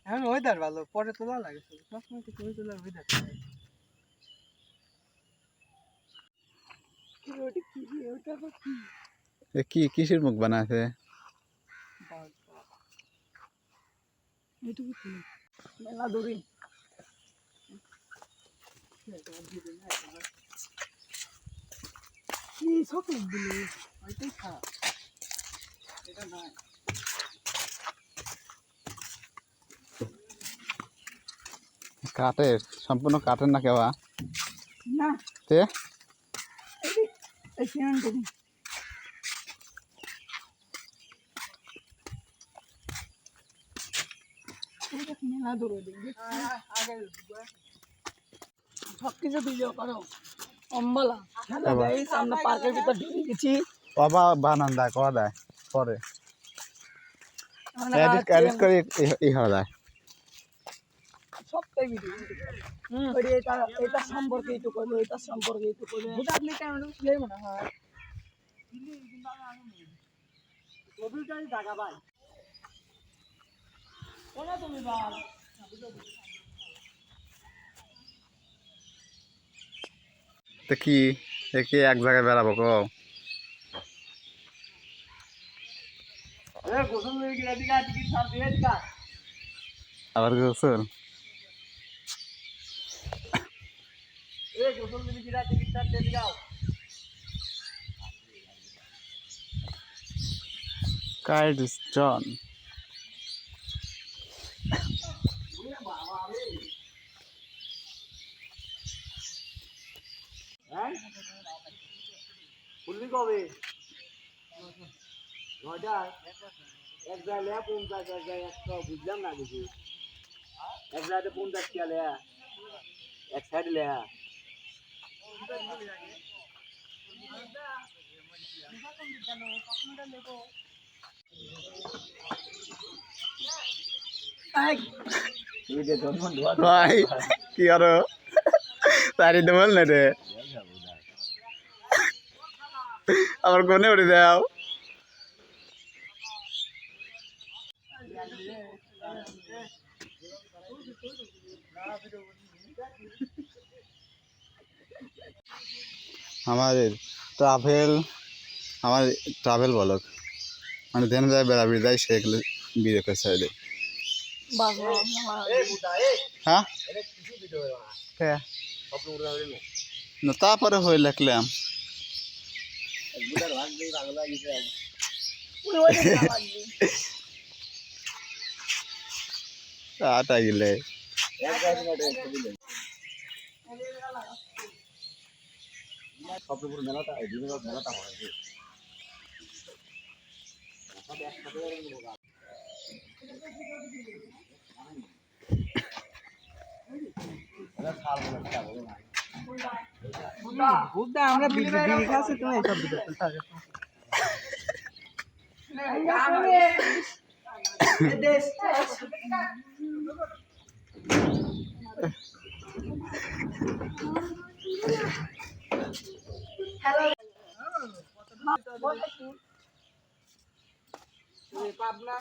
এখন ওয়েদার ভালো, পরে তোলা লাগে সবসময় তো ছবি তোলার ওয়েদার কি কিসের মুখ বানাছে? মেলা দূরে কি চকলেট দিলে ওইটাই খারাপ, এটা নয়। কাঠের, সম্পূর্ণ কাঠের না কেবা না তে এই সিমেন্ট করি মেলা দূরে দেখবি আগে সব কিছু ভিডিও করো অম্বালা খেলা গাইস, আমরা পার্কের ভিতর ঢুকে গেছি। বাবা বানান দেয় করা দেয় পরে মানে এডিট এডিট করে ই হওয়া যায়। সবটাই ভিডিও ওই এটা এটা সম্পর্কে একটু করবো, এটা সম্পর্কে একটু করবো, এটা আপনি কেমন বুঝলেই মনে হয় কবিতাই টাকা ভাই ওনা তুমি বাল তো কি কি এক জায়গায় বেড়াবো কো? এ গোসল হয়ে গিয়ে দিগা টিকিট ছাড় দিয়ে দিগা আবার গোসল এ গোসল হয়ে গিয়ে টিকিট ছাড় দিয়ে দিগা কাইটস্টোন হ্যাঁ খুললি কবে নয়টায় এক জায়গায় লেয়া 50, এক জায়গায় 100, বুঝলাম না কিছু। এক জায়গাতে 50 টিয়া লেয়া, এক সাইড লেয়া ভাই কি আরো তারি দেবল না রে আমার কোনে উড়ে দাও। আমাদের ট্রাভেল বলক মানে দেন যায় বেড়াবি যায় সেগুলো বিয়ে করে সাইডে। হ্যাঁ না তারপরে হয়ে লিখলাম আটা গিলে মেলাটা মেলাটা হয় আমরা বিড়ি খাচ্ছি, তুমি এইসব ভিডিও পাবনা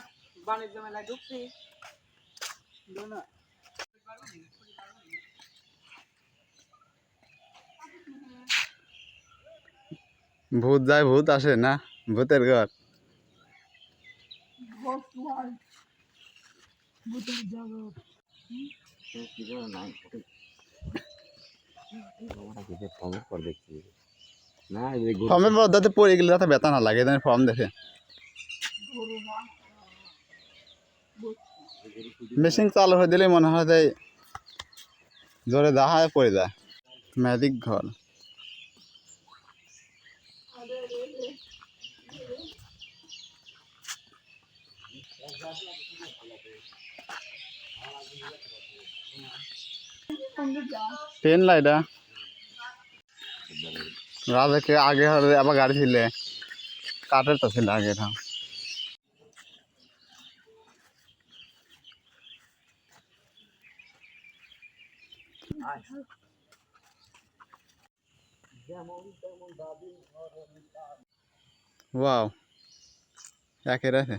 বাণিজ্য মেলায় ঢুকছি ভূত যায় ভূত আসে না ভূতের ঘর ফর্মের পদ্ধতি পড়ে গেলে যাতে ব্যথা না লাগে ফর্ম দেখে মেশিন চালু হয়ে দিলে মনে হয় যে জোরে দাহায় পড়ে যায়। ম্যাজিক ঘর ট্রেন লাইটা রাজাকে আগে আবার গাড়ি ছিল কাঠের তো ছিল আগে এটা ওয়াও একে রেখে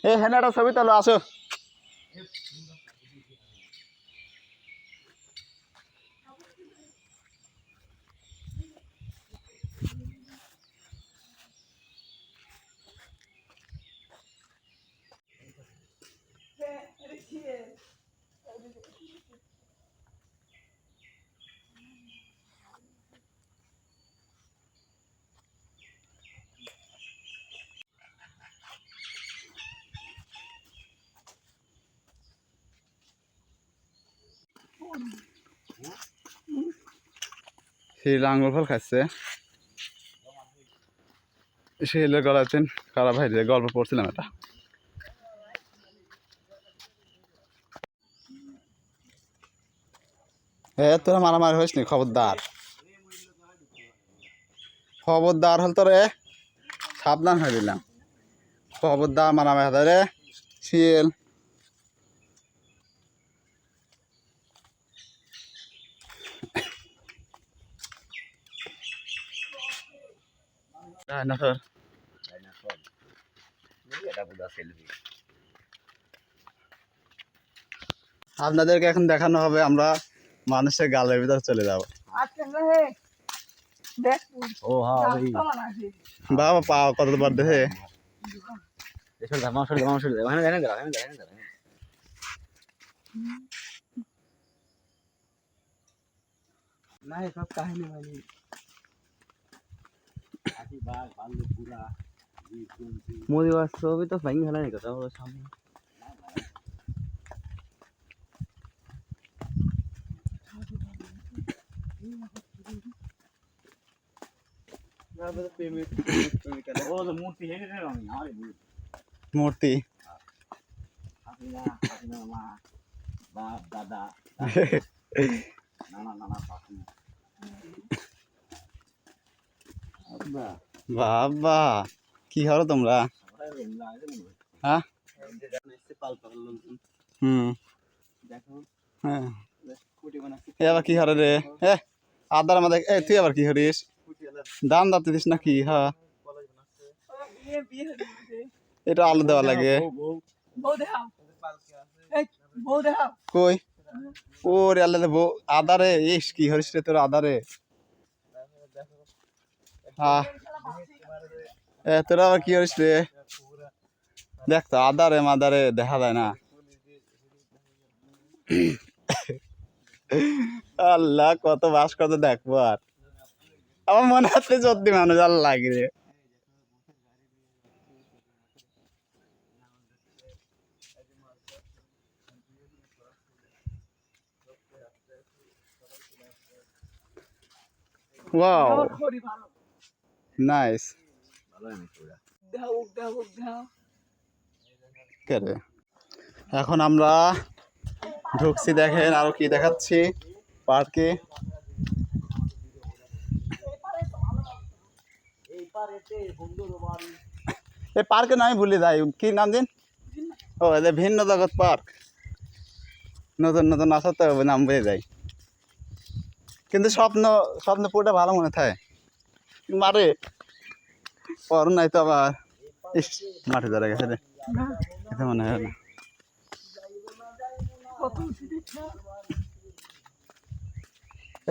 এই হ্যাঁ একটা ছবি তোলো আসো। সেই লাঙ্গল ফল খাচ্ছে সেই গলাতেন কারা ভাই গল্প পড়ছিলাম এটা। তোরা মারামারি হয়েছ নি খবরদার, খবরদার হল তোরে সাবধান হয়ে দিলাম, খবরদার মারামারি হাতে রে শিয়াল। আপনাদেরকে এখন দেখানো হবে আমরা মানুষের গালের ভিতরে চলে যাব। বাবা পাও কতবার দেখে না সব কাহিনী মানে মোদি ছবি তো ভাঙি ফেলা কথা সামনে মূর্তি বাপ দাদা নানা নানা পাখি বাবা কি হলো তোমরা? হ্যাঁ হ্যাঁ এবার কি হরে রে? হ্যাঁ আদার আমাদের তুই আবার কি হরিস? দাম দাঁতে দিস না কি? হ্যাঁ এটা আলু দেওয়া লাগে কই ও রে আল্লাহ আদারে ইস কি হরিস রে তোর আদারে। হ্যাঁ তোরা আবার কি হরিস রে? দেখ তো আদারে মাদারে দেখা যায় না। আল্লাহ কত বাস কত দেখবো আর আমার মনে হচ্ছে সত্যি মানুষ আর লাগে রে। Wow nice. এখন আমরা ঢুকছি, দেখেন আরো কি দেখাচ্ছি পার্কে। এই পার্কের নামই ভুলে যাই, কি নাম দিন? ও এদের ভিন্ন জগৎ পার্ক। নতুন নতুন আসার তো নাম বুঝে যায়, কিন্তু স্বপ্ন স্বপ্ন পুরোটা ভালো মনে থাকে মারে পর নাই তো আবার ইস মাঠে দাঁড়া গেছে রে, এটা মনে হয় না।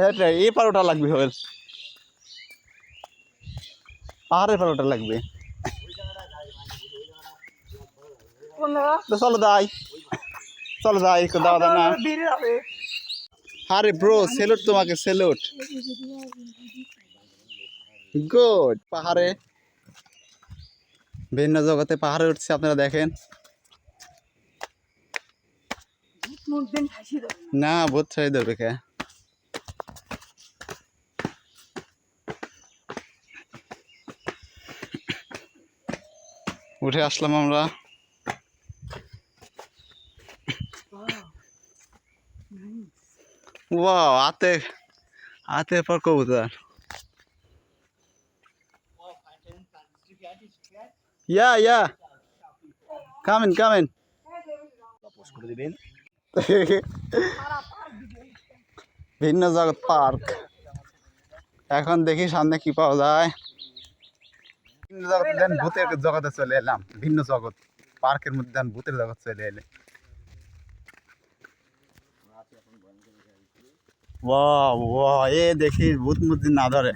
এটা এই পারোটা লাগবে হবে, পাহাড়ের পারোটা লাগবে। চলো যাই, চলো যাই, একটু দাওয়া দাও না। আরে ব্রো সেলুট তোমাকে, সেলুট। গুড। পাহাড়ে ভিন্ন জগতে পাহাড়ে উঠছে, আপনারা দেখেন না ভূত ছাড়ি ধরবে কে? উঠে আসলাম আমরা। ওয়াও আতে আতে পর কবুতর। ইয়া কামিন কামিন। ভিন্ন জগৎ পার্ক। এখন দেখি সামনে কি পাওয়া যায়। ভিন্ন জগৎ ভূতের জগতে চলে এলাম, ভিন্ন জগৎ। পার্কের মধ্যে আমি ভূতের জগৎ চলে এলে। ওয়াও ওয়াও, এ দেখি ভূত মুত না ধরে,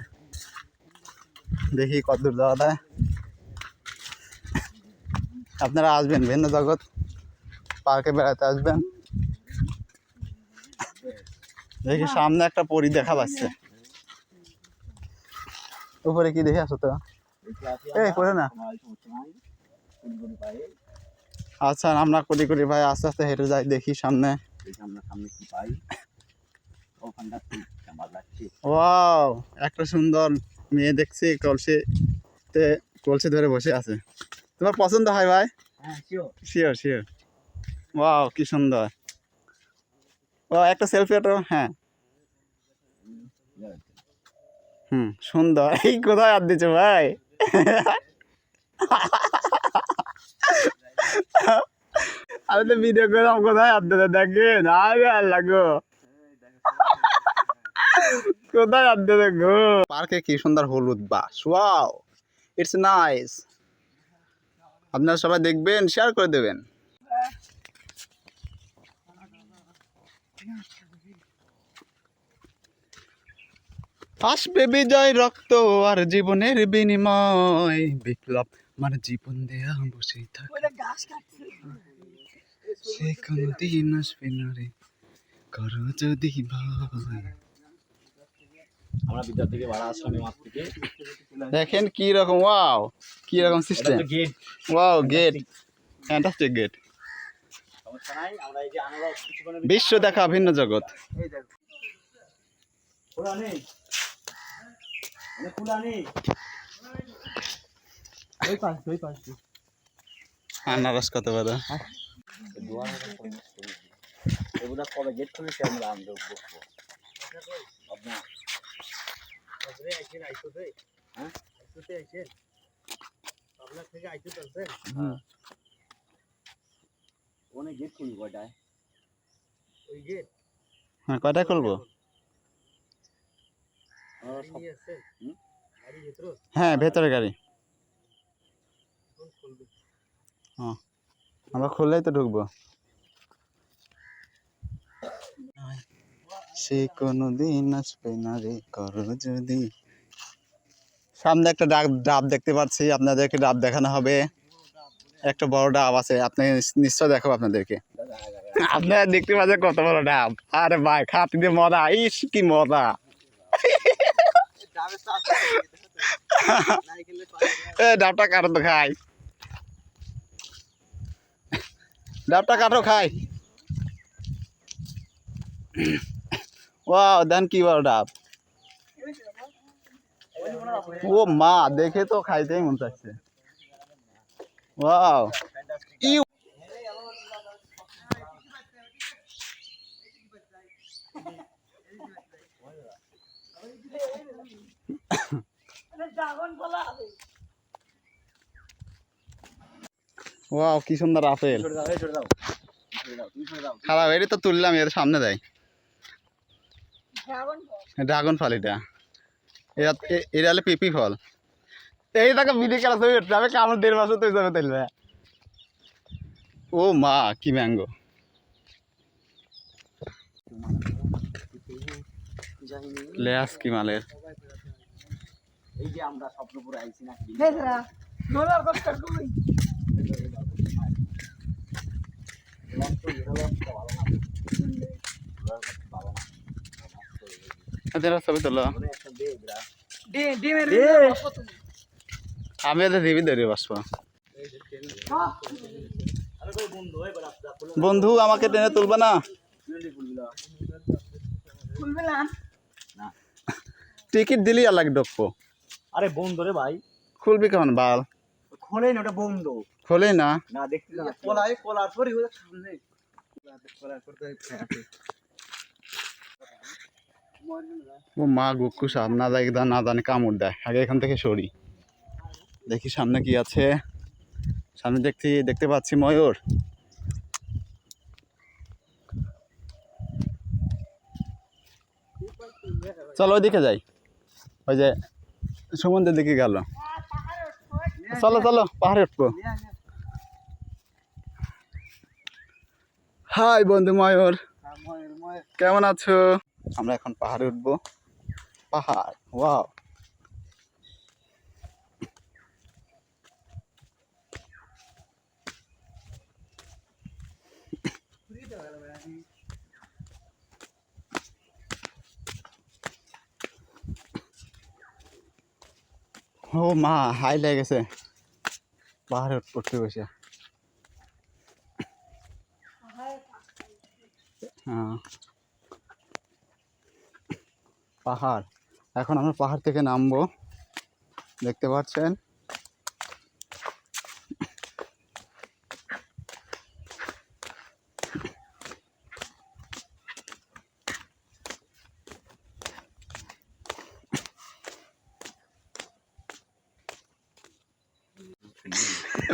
দেখি কত দূর যাওয়া যায়। আপনারা আসবেন ভিন্ন জগৎ পার্কে বেড়াতে আসবেন। দেখি সামনে একটা পরী দেখা যাচ্ছে, উপরে কি দেখে আসো তো, এই করে না। আচ্ছা আমরা করি করি ভাই আস্তে আস্তে হেঁটে যাই, দেখি সামনে। ওয়াও, একটা সুন্দর মেয়ে দেখছি কলসিতে, কলসি ধরে বসে আছে। তোমার পছন্দ হয় ভাই? Sure sure. ওয়াও কি সুন্দর। ও একটা সেলফি অটো, হ্যাঁ সুন্দর। এই কোথায় হাত দিচ্ছ ভাই? আমি তো ভিডিও করলাম, কোথায় হাত দিতে দেখেন? আরে আল্লাহ গো, কোথায় হাত দিতে গো? পার্কে কি সুন্দর হলুদ বাস, ওয়াও ইটস নাইস। আপনারা সবাই দেখবেন, শেয়ার করে দেবেন। আসবে বিজয় রক্ত আর জীবনের বিনিময়, বিপ্লব মানে জীবন দেয়া বসে থাকে, সে কোনদিন আসবে না রে, করো যদি ভয়। আমরা বিদ্যার থেকে ভাড়া আশ্রমে মাঠ থেকে দেখেন কি রকম, ওয়াও কি রকম system, gate. Wow gate, fantastic gate. সমস্যা নাই, আমরা এই যে আনারস কিছুক্ষণের বিশ্ব দেখা ভিন্ন জগৎ। এই দেখো খোলা নেই, খোলা নেই, ওই পাশ আনারস কত বড়। এগুলা কবে গেট খুলেছে আমরা আমরা বসবো আপনার হ্যাঁ আপনার থেকে আইতে চলছে। অনেক গেট খুলবো কয়টায়? ওই গেট হ্যাঁ কয়টা খুলবো? হ্যাঁ ভেতরে গাড়ি, হ্যাঁ আমরা খুললেই তো ঢুকবো। সে কোনদিন আসবে না রে, করো যদি। সামনে একটা ডাব দেখতে পাচ্ছি, আপনাদেরকে ডাব দেখানো হবে। একটা বড় ডাব আছে, আপনি নিশ্চয় দেখাবো আপনাদেরকে। আপনারা দেখতে পাচ্ছেন কত বড় ডাব। আরে ভাই খাতে দিয়ে মজা, ইস কি মজা। ডাবটা কাটো তো খাই, ডাবটা কাটো খাই। ওয়াও দেন কি বড় ডাব, ও মা দেখে তো খাইতেই মন চাচ্ছে। ওয়াও ইউ ওয়াও কি সুন্দর আপেল। খারাপ এটা তো তুললাম, এর সামনে দেয় ড্রাগন ফল। এটা হলে পিপি ফল। এই টাকা বিধি খেলা তৈরি হচ্ছে, আমি কামড় 1.5 বছর তৈরি যাবে তাইলে। ও মা কি ম্যাঙ্গো। লেয়াস কি মালের। এই যে আমরা স্বপ্নপুরে আইছি নাকি ছবি তোলো, আমি এদের দিবি ধরে বসবো। বন্ধু আমাকে টেনে তুলবে না? টিকিট দিলি আর লাগে ঢুকবো। আরে বন্ধ রে ভাই, খুলবি কেমন বাল? খোলেই না, ওটা বন্ধ। খোলে না না দেখতে না, খোলার পরই ওটা সামনে ও মা গুক্কু সাপ না যায়, না জানি কামড় দেয়। আগে এখান থেকে সরি, দেখি সামনে কি আছে। সামনে দেখতে পাচ্ছি ময়ূর। চলো ওইদিকে যাই, ওই যে সমুদ্রের দিকে গেল। চলো চলো পাহাড়ে উঠবো। হাই বন্ধু ময়ূর, ময়ের ময়ের কেমন আছো? আমরা এখন পাহাড়ে উঠবো। পাহাড়, ওয়াও। ও মা, হাই লেগেছে পাহাড়ে উঠতে বসে। হ্যাঁ, পাহাড়। এখন আমরা পাহাড় থেকে নামবো, দেখতে পাচ্ছেন।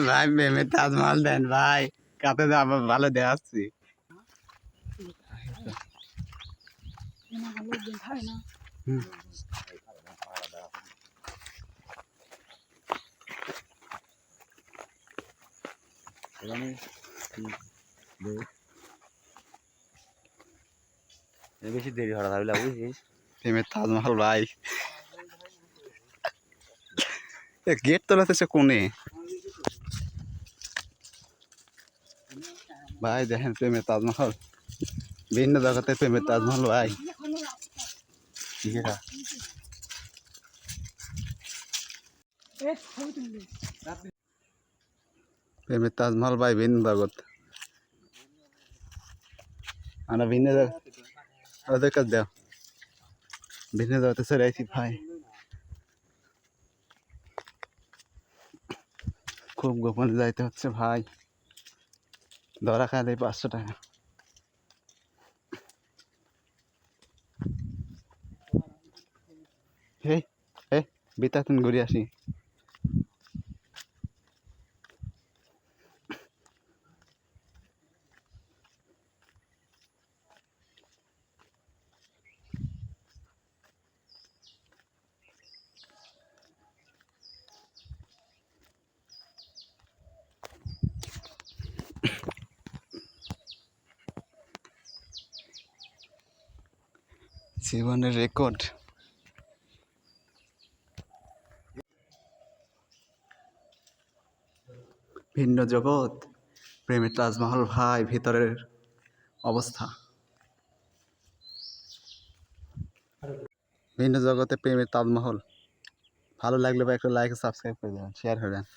ভাই মেমে তাজমহল দেন ভাই, কাতে আবার ভালো দেখাচ্ছি। বেশি দেরি হওয়া ভাবলা বুঝিস মেমের তাজমহল ভাই। গেট তোলাতে সে কোনে ভাই, দেখেন প্রেমের তাজমহল, বিভিন্ন জায়গাতে প্রেমের তাজমহল ভাই। প্রেমের তাজমহল ভাই, ভিন্ন জগৎ। আমরা ভিন্ন জগৎ, ওদের কাছে দেও, ভিন্ন জগতে চলে আসি ভাই। খুব গোপনে যাইতে হচ্ছে ভাই, ধরা খায় দেয় 500 টাকা। হে হে, বিতাতুন ঘুরে আসি। জীবনের রেকর্ড। ভিন্ন জগৎ, প্রেমের তাজমহল ভাই, ভিতরের অবস্থা। ভিন্ন জগতে প্রেমের তাজমহল। ভালো লাগলে ভাই একটা লাইক সাবস্ক্রাইব করে দেবেন, শেয়ার করে দেন।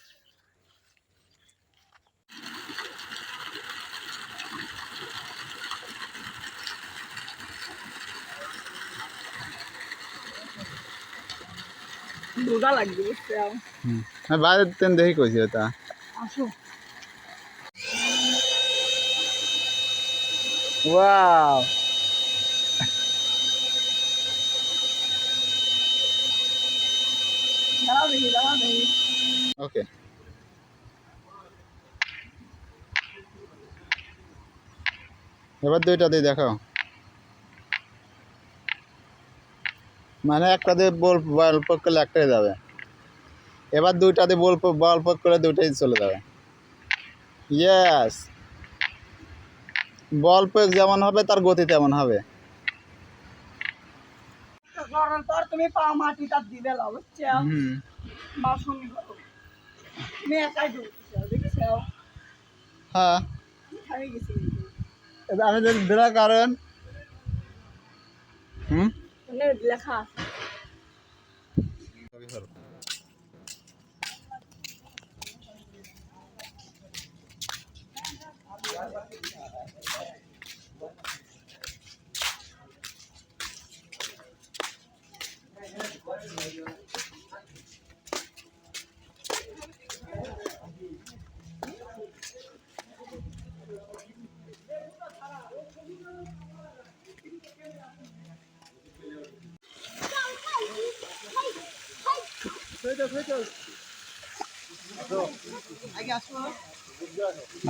দুটা লাগবে বুঝতে হ্যাঁ, বাইরের ট্রেন দেখি কইছি ওটা। আসো ওয়াও, দাঁড়াও দেখি ওকে। এবার দুইটা দিয়ে দেখাও, মানে একটা দিয়ে বল প্রয়োগ করলে একটাই যাবে, এবার দুইটা দিয়ে বল প্রয়োগ করলে দুইটাই চলে যাবে। ইয়েস, বল প্রয়োগ যেমন হবে তার গতি তেমন হবে। করার পর তুমি পাও মাটিটা দিবে লাও বুঝছো বাসন তুমি একাই ঢুকছো দেখছো হ্যাঁ, আমি গেছি আমি যদি দিলার কারণ লেখা আছে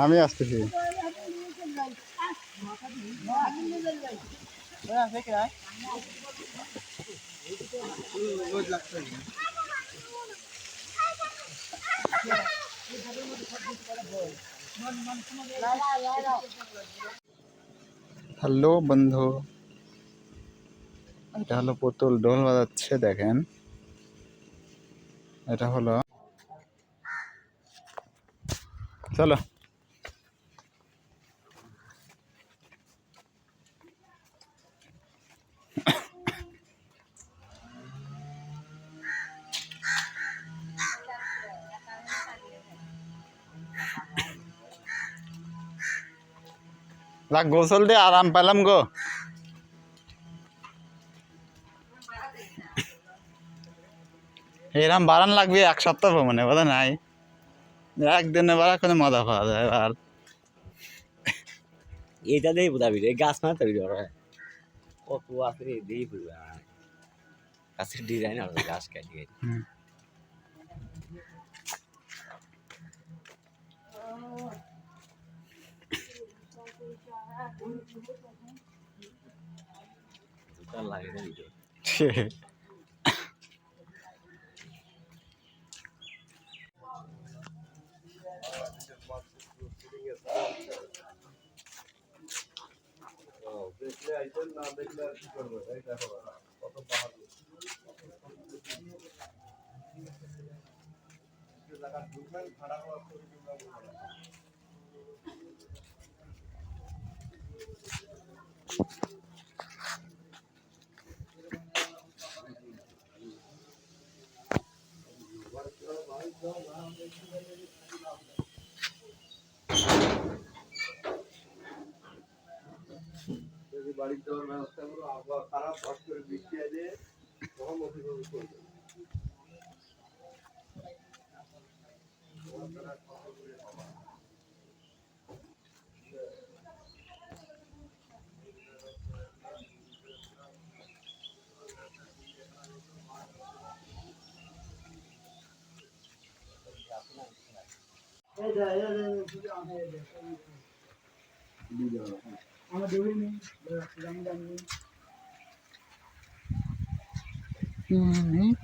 আমি আসতেছি। হ্যালো বন্ধু, এটা হলো পুতুল ঢোল বাজাচ্ছে দেখেন। এটা হলো, চলো রাখ, গোসল দিয়ে আরাম পেলাম গো। এরম বাড়ান লাগবে 1 সপ্তাহ ভ্রমণে, বোঝা নাই। একদিনে বাড়া কোনো মজা পাওয়া যায় আর। এটা দিয়ে বুঝাবি রে, গাছ না তৈরি করে কত আছে দিয়ে বুঝবে গাছের ডিজাইন আর গাছ কাটিয়ে লাগে না ভিডিও। বাড়ির যাওয়ার ব্যবস্থা করো, আবহাওয়া খারাপ, হট করে বৃষ্টি আছে, তখন অতিক্রম করবে।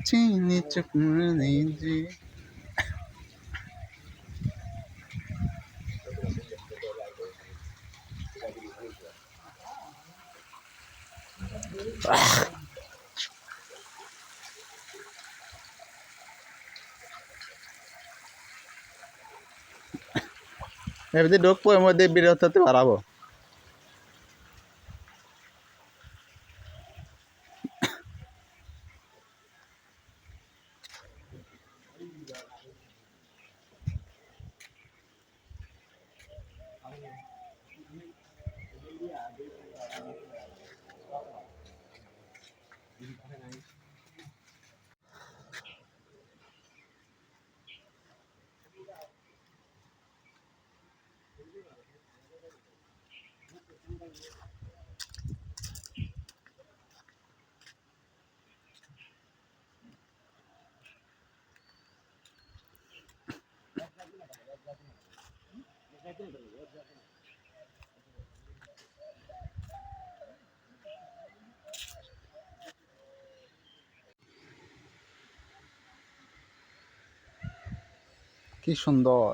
চিনি চোখ যে এমনি ঢুকবো, এর মধ্যে বিরত হতে পারাবো। কি সুন্দর,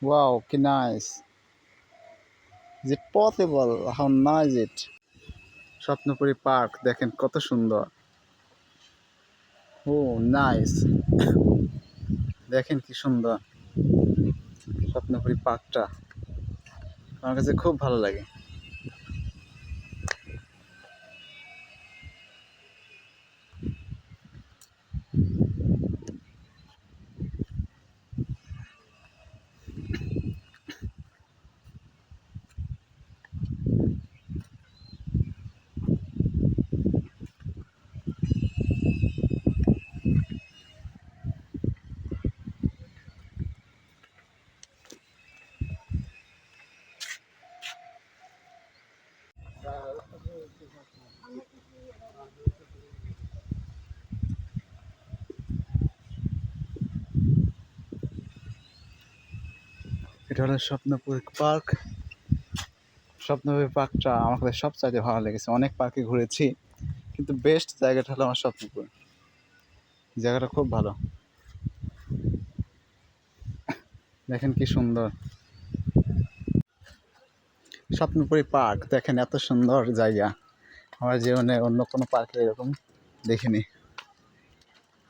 ওয়াও কি nice. Is it possible, how nice it. Swapnapuri park দেখেন কত সুন্দর। ও নাইস, দেখেন কি সুন্দর স্বপ্নপুরী পার্কটা, আমার কাছে খুব ভালো লাগে। এটা হলো স্বপ্নপুরী পার্ক। স্বপ্নপুরী পার্কটা আমার কাছে সবচাইতে ভালো লেগেছে। অনেক পার্কে ঘুরেছি, কিন্তু বেস্ট জায়গাটা হলো আমার স্বপ্নপুর। জায়গাটা খুব ভালো, দেখেন কি সুন্দর। স্বপ্নপুরী পার্ক দেখেন, এত সুন্দর জায়গা। আমার জীবনে অন্য কোনো পার্কে এরকম দেখিনি।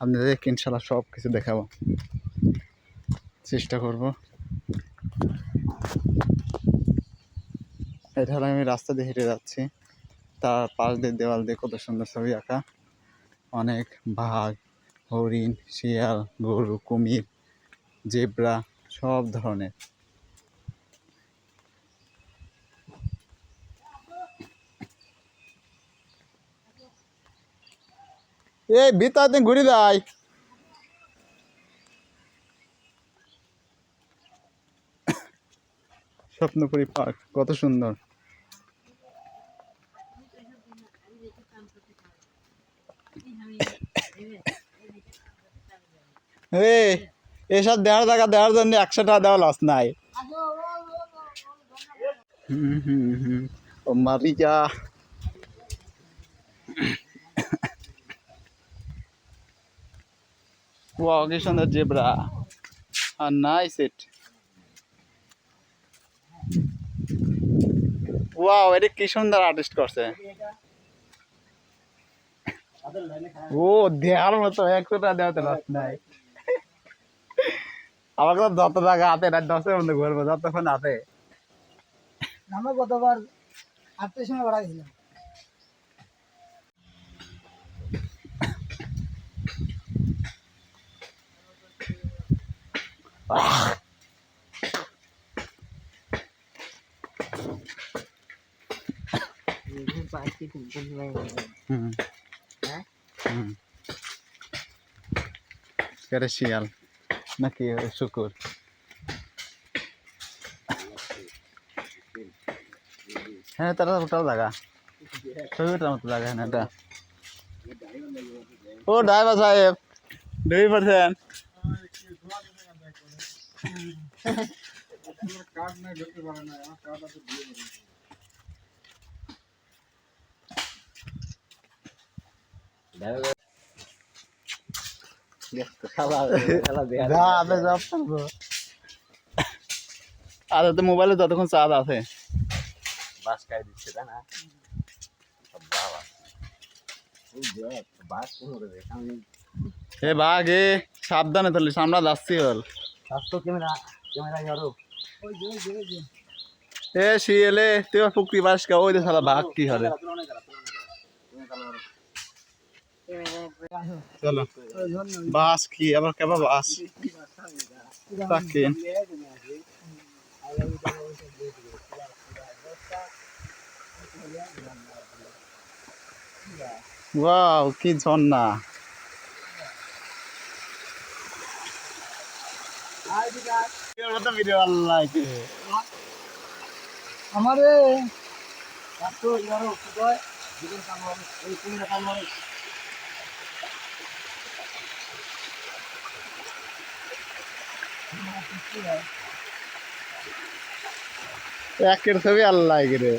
আপনাদেরকে ইনশাল্লাহ সব কিছু দেখাবো, চেষ্টা করব। এটা হলো আমি রাস্তা দিয়ে হেঁটে যাচ্ছি, তার পাশ দিয়ে দেওয়াল দিয়ে কত সুন্দর ছবি আঁকা। অনেক বাঘ, হরিণ, শিয়াল, গরু, কুমির, জেব্রা সব ধরনের। এই ভিতরে ঘুরে যায়। স্বপ্নপুরী পার্ক কত সুন্দর। এসব দেওয়ার জায়গা দেওয়ার জন্য 100 টাকা দেওয়া লস নাই। ও মারিয়া, ওয়াও কি সুন্দর জেব্রা, আর নাইস ইট। ওয়াও, এটা কি সুন্দর আর্টিস্ট করছে। ও দেওয়ার মতো 100 টাকা দেওয়াতে লস নাই। আমাকে তো যত টাকা হাতে রাত 10-এর মধ্যে ঘুরবো যতক্ষণ হাতে। আমরা গতবার 8টার সময় বাড়া গেছিলাম। এটা শিয়াল নাকি শুকুর? হ্যাঁ, তারা ওটাও জায়গা, ছবিটার মতো জায়গা। হ্যাঁ, এটা ও ড্রাইভার সাহেব 2%। আর তো মোবাইলে যতক্ষণ চার্জ আছে বাস খাই দিচ্ছে তাই না? বাবা বাস কোন এ বাঘ, এ সাবধানে চলিস, আমরা যাচ্ছি। হল স্বাস্থ্য ক্যামেরা ক্যামেরা আরো এ শিয়ালে তুই পুকুরি বাস কা, ওই যে সালা বাঘ কি হবে। চলো বাস কি আবার কেবা বাস তাকিন। ওয়াও কি ঝর্ণা। ভিডিও আল্লাহ আমারে একের ছবি আল্লাহ রে।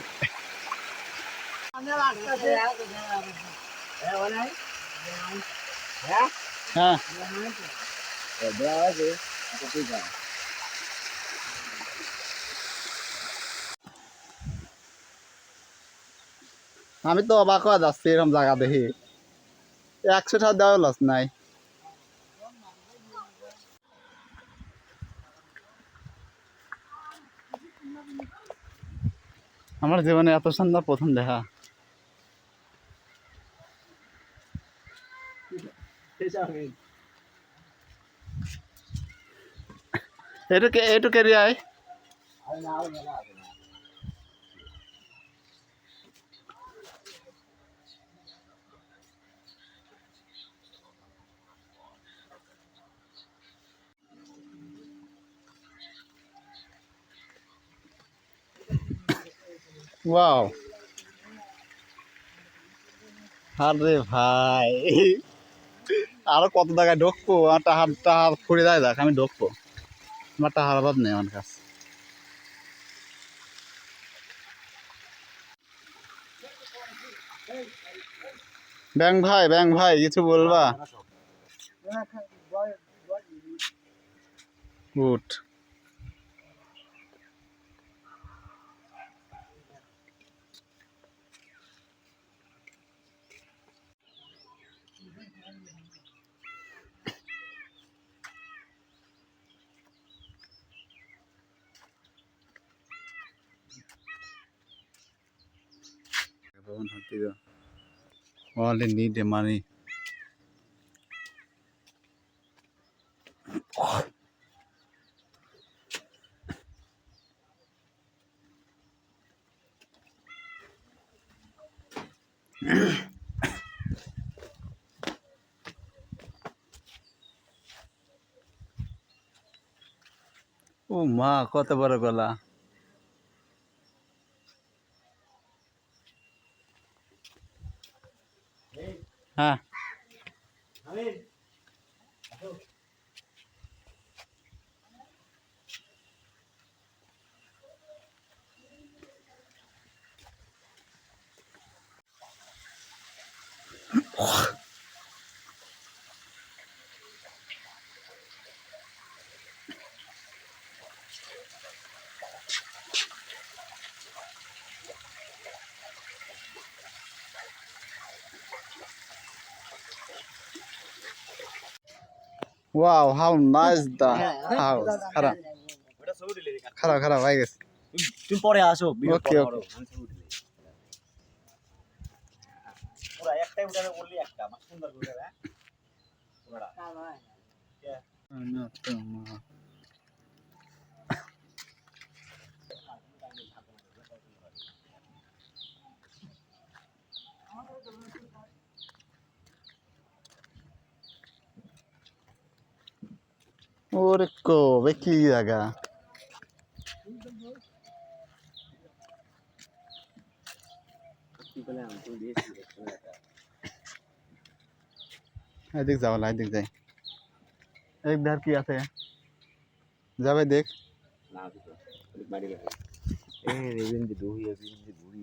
হ্যাঁ আমি তো অবাক হয়ে যাচ্ছি এরকম জায়গা দেখি। 100 টাকা দেওয়া লস নাই। আমার জীবনে এত সুন্দর প্রথম দেখা। এটু কেরিয়ায় ওয়াও। আরে ভাই আরো কত জায়গায় ঢুকবো, আমার টাহার ফুরে যায়, দেখ আমি ঢুকবো, আমার টাহার অভাব নেই আমার কাছে। ব্যাং ভাই কিছু বলবা? গুড। ভগবান হাতি দো only need the money ও মা কত বড় গলা হ্যাঁ wow how nice the house খারাপ খারাপ খারাপ হয়ে গেছে তুমি পরে আসো ওকে ওকে পুরা একটাই উঠাবে বললি একটা আমার সুন্দর করে হ্যাঁ ওরে কবে কি জায়গা এদিক যাও না এদিক যাই এক ধার কি আছে যাবে দেখ না তো বাড়ি গেছে এই রেভিন দি দুই রেভিন দি দুই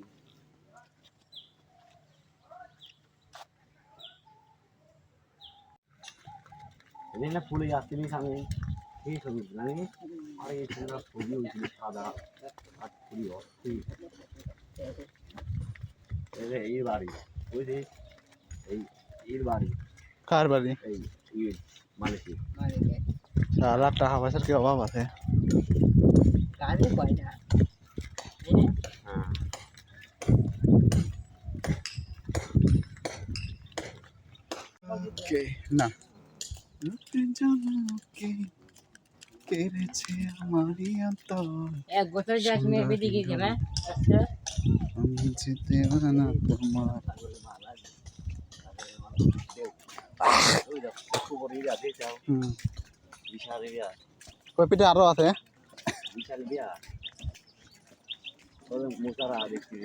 এই না ফুলে আসছিলি সামনে এই ছবি নাই আর এই সুন্দর ছবি হইছিল সাদা আর ফুলি অস্থি এই বাড়ি ওই যে এই বাড়ি কার বাড়ি এই মালিকি সারা টাকা পয়সার কি অভাব আছে কাজে পাই না হ্যাঁ কে না কেড়েছে আমারই অন্তর এক বছর যাস মেয়ে বেঁধে গিয়েছে না আমি যেতে না তোমার বিশাল এরিয়া ওই পিঠে আরো আছে বিশাল এরিয়া তবে মোটারা দেখছি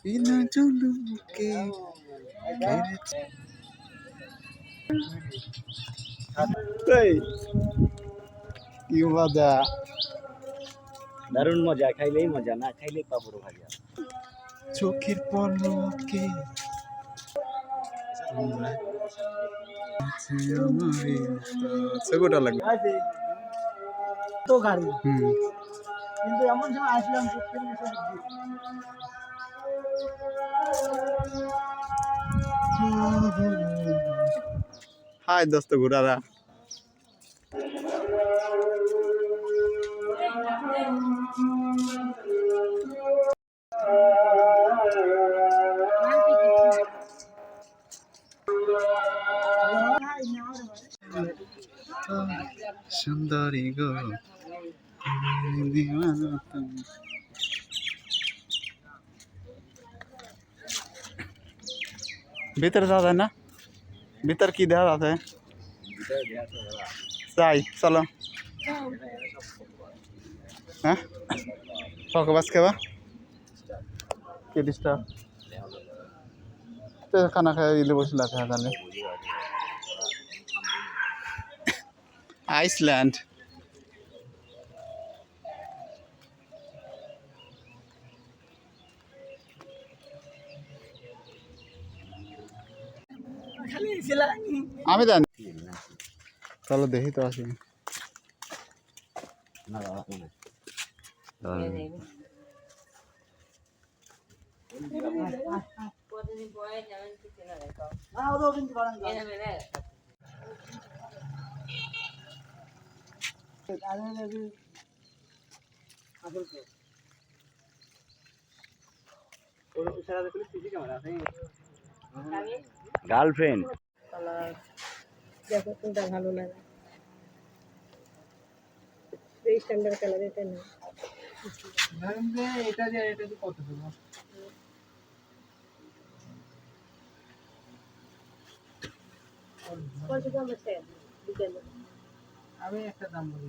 বিনা জলকে কেড়েছে কি মজা দারুণ মজা খাইলেই মজা না খাইলেই পাপড় ভাজা চোখের পলকে সেগুটা লাগবে তো গাড়ি হুম কিন্তু এমন সময় আসলাম হাই দোস্ত ঘুরারা সুন্দরী গো ভিতরে যাওয়া যায় না ভিতর কি দেখা আছে যাই চলো হ্যাঁ ফকবাস খাবা কি ডিস্টার্ব তো খানা খাই ইলে বসে লাগে তাহলে আইসল্যান্ড আমি জানি চলো দেখি তো আসি না ওদের কিন্তু করেন গার্লফ্রেন্ড দেখো কোনটা ভালো লাগে এই স্ট্যান্ডার্ড কালার এটা না এটা যে এটা যে কত দেবো কত দাম আছে বিকেলে আমি একটা দাম বলি